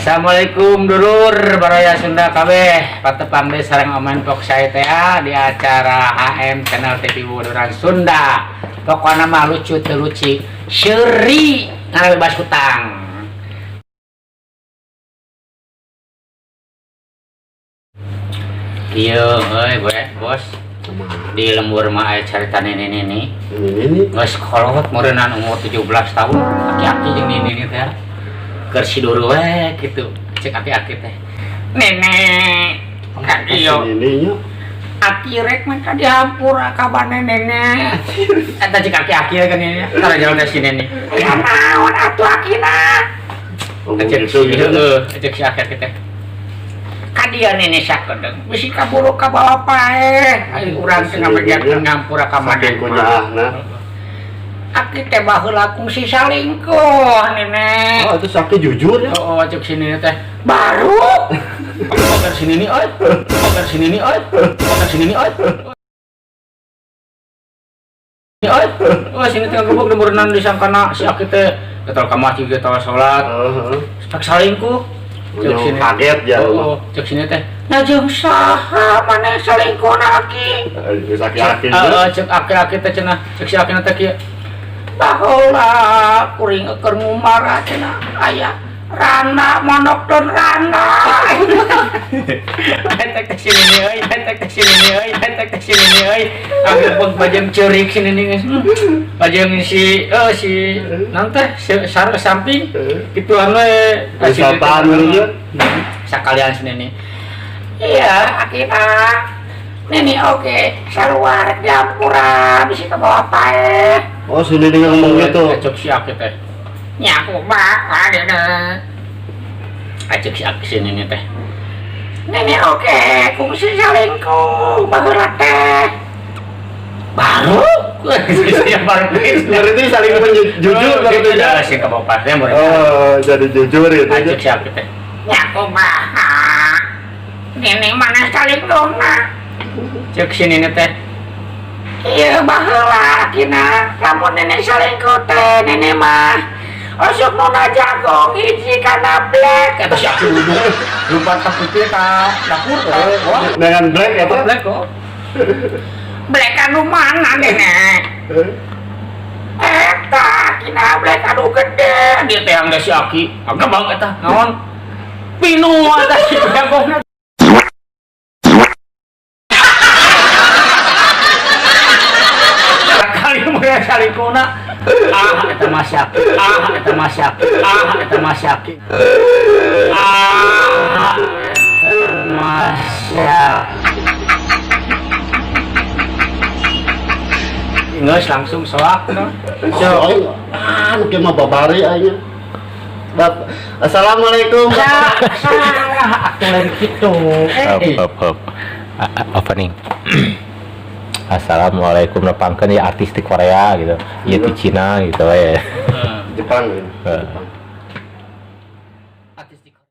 Assalamualaikum dulur baraya Sunda kabeh patepang deh sareng omen pok saya teh di acara HM Channel TV Wuduran Sunda. Pokoknya mah lucu teluci seri ngawe bebas hutang. Iya, bos. Di lembur mah aya carita nini. Geus kolot meureunana umur 17 tahun. Aki-aki jeung nini teh. Keur sidur we kitu. Cek aki-aki teh. Nenek, ka ieu. Aki rek mah ka dihampura ka bane nenek. Eta cek aki-aki kan ini. Tara jalan ka sini nih. Ya naon atuh akina. Cek si aki-aki teh. Kadia nenek sakedeng bisi kaburu ka bawah pae ari urang teh ngabejakeun ngampura ka made kunyahna aki teh baheula kungsi salingkuh nenek. Oh itu sakit jujur ya. Oh cek sini teh baru oker sini nih oi oker sini nih oi oker sini nih oi oh sini teh gebuk demureunana disangkana si aki teh getal ka masjid getal salat tak salingkuh. Cek sini kaget ya. Oh, cek sini teh. Najeng saha maneh salingkuhna aki. Geus aki-aki. Cek aki-aki teh cenah. Cek si akina teh kieu. Baheula kuring keur ngumara cenah aya Rana monokton Rana. Entek teh sini nih euy, entek teh sini nih euy, entek teh sini nih euy. Anggeupkeun bajang ceurik sini nih geus. Bajang si naon teh sareng samping kituan we sapaan dulu sakalian sini nih. Iya, akina. Nini oke, sarua rek diampura bisi ka bawah pae. Oh, sini dia ngomong gitu. Cek si aki teh. Nyaku mah adena. Ajek si aki sini nih teh. Nini oke, kungsi salingkuh baheula teh. Baru? Berarti saling jujur kalau tidak. Si ka bawah pae Oh, jadi jujur gitu. Ajek si aki teh. Nyaku mah. Nini mana salingkuhna? Cek sini nih teh. Iya baheula kina lamun nenek salingkuh teh nenek mah osok nona jago hiji kana black eta si aku lupa kaputih ka dapur Dengan black apa? Black kok. Black anu mana nenek? Eta kina black anu gede dia teh angge si aki. Angge bang eta naon? Pinu eta si jagona. Salingkuhna eta masyak eta masyak eta masyak masyak geus langsung soak Mungkin mah babari aja. Assalamualaikum. Aku lagi gitu. Opening. Assalamualaikum nepangkeun ya artis di Korea gitu. Ieu di Cina gitu ya. Jepang.